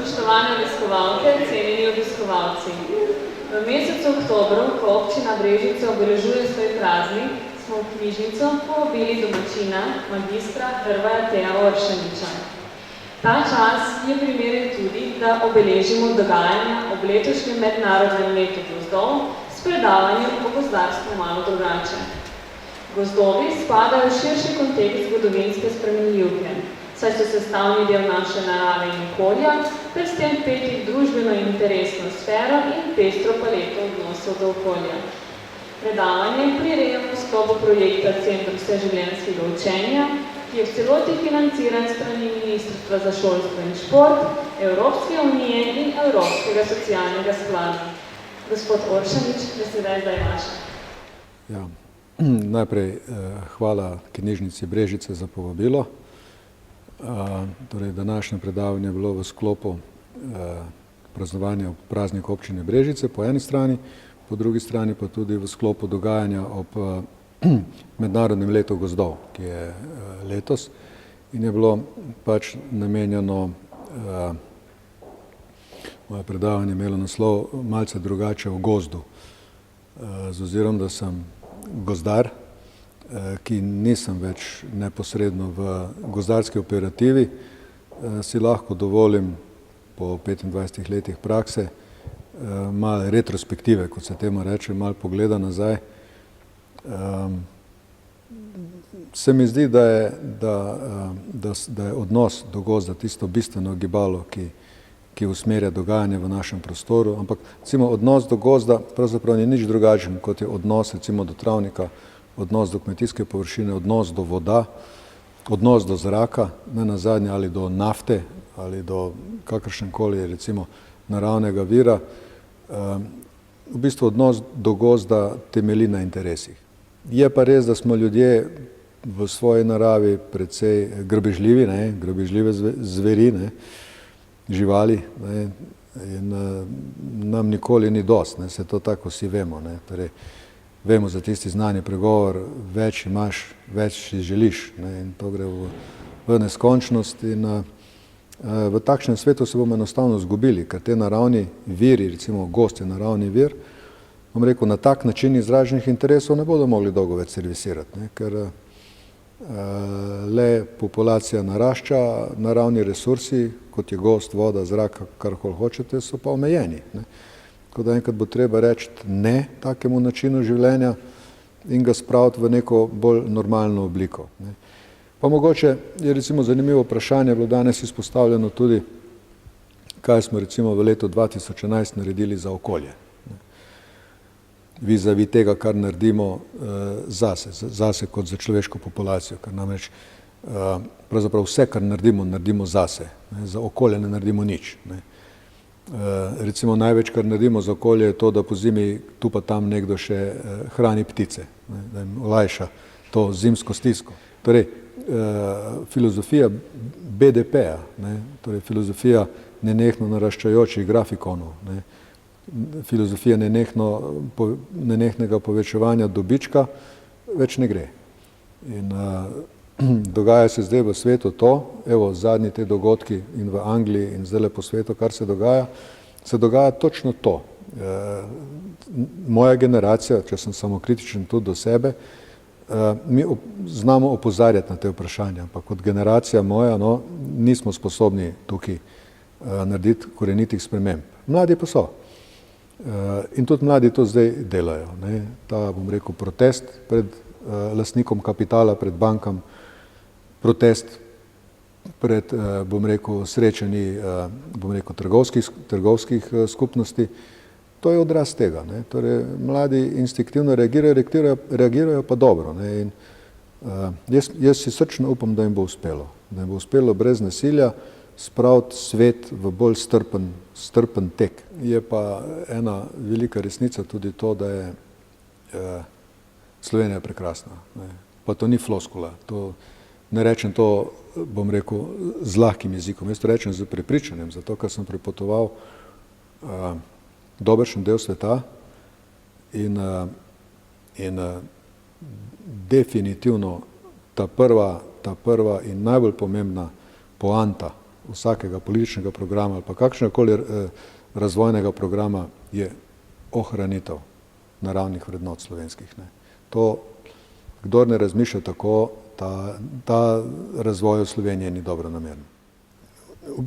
Spoštovane obiskovalke, cenjeni obiskovalci. V mesecu oktobru, ko občina Brežice obeležuje svoj praznik, smo v knjižnico povabili domačina, magistra Hrvoja Teja Oršaniča. Ta čas je primeren tudi, da obeležimo dogajanja ob letošnjem mednarodnem letu gozdov s predavanjem o gozdarstvu malo drugače. Gozdovi spadajo v širši kontekst zgodovinske spremenljivke, saj so sestavni del naše narave in okolja, ter s tem peti družbeno in interesno sfero in pestro paleto odnosov do okolja. Predavanje prirejamo v sklopu projekta Centrum vseživljenjskega učenja, ki je v celoti financiran strani Ministrstva za šolstvo in šport, Evropske unije in Evropskega socialnega sklada. Gospod Oršanič, beseda je zdaj vaša. Ja, najprej hvala knjižnici Brežice za povabilo. Torej, današnje predavanje je bilo v sklopu praznovanja praznika občine Brežice po eni strani, po drugi strani pa tudi v sklopu dogajanja ob mednarodnem letu gozdov, ki je letos in je bilo pač namenjeno, moje predavanje imelo naslov malce drugače o gozdu. Z ozirom, da sem gozdar, ki nisem več neposredno v gozdarski operativi, si lahko dovolim po 25 letih prakse malo retrospektive, kot se temu reče, malo pogleda nazaj. Se mi zdi, da je odnos do gozda tisto bistveno gibalo, ki usmerja dogajanje v našem prostoru, ampak recimo odnos do gozda pravzaprav ni nič drugačen, kot je odnos recimo do travnika, odnos do kmetijske površine, odnos do voda, odnos do zraka, ne nazadnje ali do nafte ali do kakršenkoli recimo naravnega vira. V bistvu odnos do gozda temelji na interesih. Je pa res, da smo ljudje v svoji naravi precej grbežljivi, grbežljive zveri, živali, in nam nikoli ni dost, se to tako vsi vemo. Torej, vemo za tisti znani pregovor, več imaš, več si želiš, in to gre v neskončnost in v takšnem svetu se bomo enostavno izgubili, ker te naravni viri, recimo gozd je naravni vir, bom rekel, na tak način izraženih interesov ne bodo mogli dolgo več servisirati, ker le populacija narašča, naravni resursi, kot je gozd, voda, zrak, karkoli hočete, so pa omejeni. Tako da enkrat bo treba reči ne takemu načinu življenja in ga spraviti v neko bolj normalno obliko. Pa mogoče je recimo zanimivo vprašanje bilo danes izpostavljeno tudi, kaj smo recimo v letu 2011 naredili za okolje. Vizavi tega, kar naredimo zase kot za človeško populacijo, ker namreč pravzaprav vse, kar naredimo zase, za okolje ne naredimo nič. Recimo največ, kar naredimo za okolje, je to, da po zimi tu pa tam nekdo še hrani ptice, da jim olajša to zimsko stisko. Torej, filozofija BDP-ja, torej filozofija nenehno naraščajočih grafikonov, filozofija nenehnega povečevanja dobička več ne gre. In dogaja se zdaj v svetu to, evo zadnji te dogodki in v Angliji in zdaj po svetu, kar se dogaja točno to. Moja generacija, če sem samokritičen tudi do sebe, mi znamo opozarjati na te vprašanja, ampak kot generacija moja nismo sposobni tukaj narediti korenitih sprememb. Mladi pa so. In tudi mladi to zdaj delajo. Ta, bom rekel, protest pred lastnikom kapitala, pred bankam, protest pred, bom rekel, srečanji, bom rekel, trgovskih skupnosti, to je odraz tega. Torej, mladi instinktivno reagirajo pa dobro. In jaz si srčno upam, da jim bo uspelo. Da jim bo uspelo brez nasilja spraviti svet v bolj strpen tek. Je pa ena velika resnica tudi to, da je Slovenija prekrasna. Pa to ni floskula. Ne rečem to, bom rekel, z lahkim jezikom. Jaz to rečem z prepričanjem, zato ker sem prepotoval dobršen del sveta in definitivno ta prva in najbolj pomembna poanta vsakega političnega programa ali pa kakšnegakoli razvojnega programa je ohranitev naravnih vrednot slovenskih. Ne. To, kdor ne razmišlja tako, ta razvoj v Sloveniji ni dobro nameren. V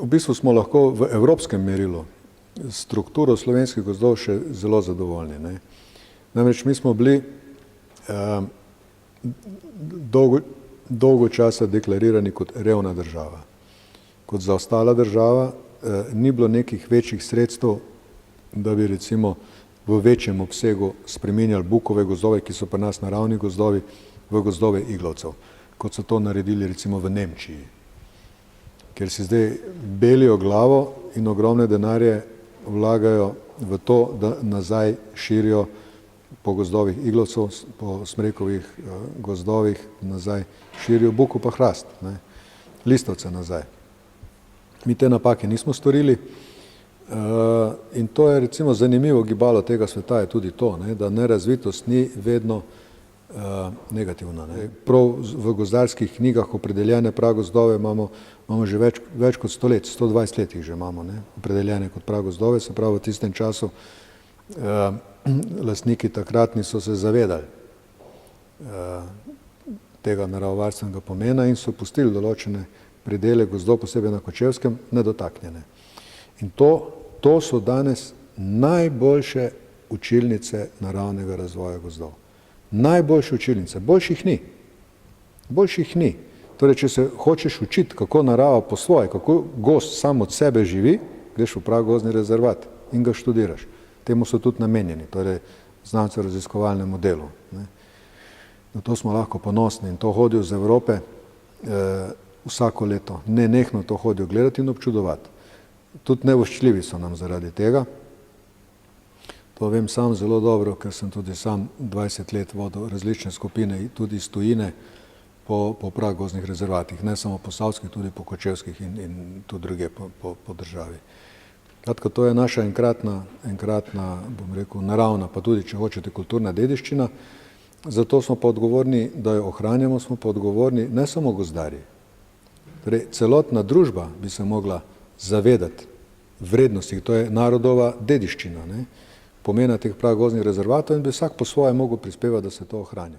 bistvu smo lahko v evropskem merilu strukturo slovenskih gozdov še zelo zadovoljni. Ne. Namreč mi smo bili dolgo časa deklarirani kot revna država. Kot zaostala država ni bilo nekih večjih sredstev, da bi recimo v večjem obsegu spreminjali bukove gozdove, ki so pri nas naravni gozdovi, v gozdove iglavcev, kot so to naredili recimo v Nemčiji, ker si zdaj belijo glavo in ogromne denarje vlagajo v to, da nazaj širijo po gozdovih iglavcev, po smrekovih gozdovih nazaj širijo buko pa hrast, ne, listovce nazaj. Mi te napake nismo storili in to je recimo zanimivo gibalo tega sveta je tudi to, ne, da nerazvitost ni vedno negativna. Ne. Prav v gozdarskih knjigah opredeljene pragozdove imamo že več kot 100 let, 120 let jih že imamo, ne, opredeljene kot pragozdove, se pravi v tistem času lastniki takratni so se zavedali tega naravovarstvenega pomena in so pustili določene predele gozdov, posebej na Kočevskem, nedotaknjene. In to so danes najboljše učilnice naravnega razvoja gozdov. Najboljše učilnice, boljših ni. Boljših ni. Torej, če se hočeš učiti, kako narava po svoje, kako gozd sam od sebe živi, greš v pragozdni rezervat in ga študiraš. Temu so tudi namenjeni, torej znanstveno-raziskovalnemu delu. Ne. Na to smo lahko ponosni in to hodijo z Evrope vsako leto. Nenehno to hodijo gledati in občudovati. Tudi nevoščljivi so nam zaradi tega. To vem sam zelo dobro, ker sem tudi sam 20 let vodil različne skupine, tudi iz tujine, po pragozdnih rezervatih, ne samo po Savskih, tudi po Kočevskih in tudi druge po državi. Kratka, to je naša enkratna, bom rekel, naravna, pa tudi, če hočete, kulturna dediščina. Zato smo pa odgovorni, da jo ohranjamo, smo pa odgovorni ne samo gozdarji. Torej, celotna družba bi se mogla zavedati vrednosti, to je narodova dediščina, ne, pomena teh pragozdnih rezervatov in bi vsak po svoje mogel prispevati, da se to ohranja.